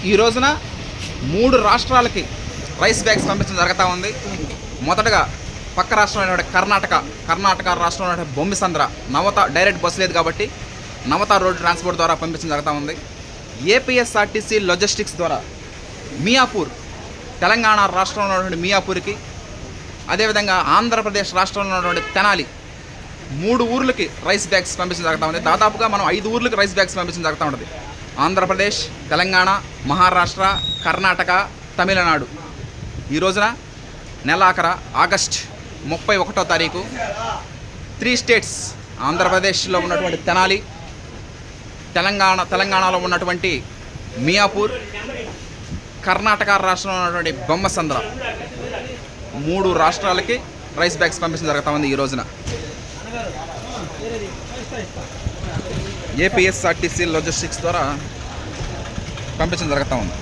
ఈ రోజున 3 రాష్ట్రాలకి రైస్ బ్యాగ్స్ పంపించడం జరుగుతూ ఉంది. మొదటగా పక్క రాష్ట్రమైన కర్ణాటక రాష్ట్రంలో బొమ్మిసంద్ర నవత డైరెక్ట్ బస్సు లేదు కాబట్టి నవత రోడ్ ట్రాన్స్పోర్ట్ ద్వారా పంపించడం జరుగుతూ ఉంది. ఏపీఎస్ఆర్టీసీ లాజిస్టిక్స్ ద్వారా మియాపూర్ తెలంగాణ రాష్ట్రంలో ఉన్నటువంటి మియాపూర్కి, అదేవిధంగా ఆంధ్రప్రదేశ్ రాష్ట్రంలో ఉన్నటువంటి తెనాలి 3 ఊర్లకి రైస్ బ్యాగ్స్ పంపించడం జరుగుతూ ఉంది. దాదాపుగా మనం 5 ఊర్లకి రైస్ బ్యాగ్స్ పంపించడం జరుగుతూ ఉంటుంది. ఆంధ్రప్రదేశ్, తెలంగాణ, మహారాష్ట్ర, కర్ణాటక, తమిళనాడు. ఈ రోజున నెలాఖరు ఆగస్ట్ 31వ తారీఖు 3 స్టేట్స్ ఆంధ్రప్రదేశ్లో ఉన్నటువంటి తెనాలి, తెలంగాణలో ఉన్నటువంటి మియాపూర్, కర్ణాటక రాష్ట్రంలో ఉన్నటువంటి బొమ్మసంద్ర 3 రాష్ట్రాలకి రైస్ బ్యాగ్స్ పంపించడం జరుగుతూ ఉంది. ఈ రోజున ఏపీఎస్ఆర్టీసీ లాజిస్టిక్స్ ద్వారా పంపించడం జరుగుతూ ఉంది.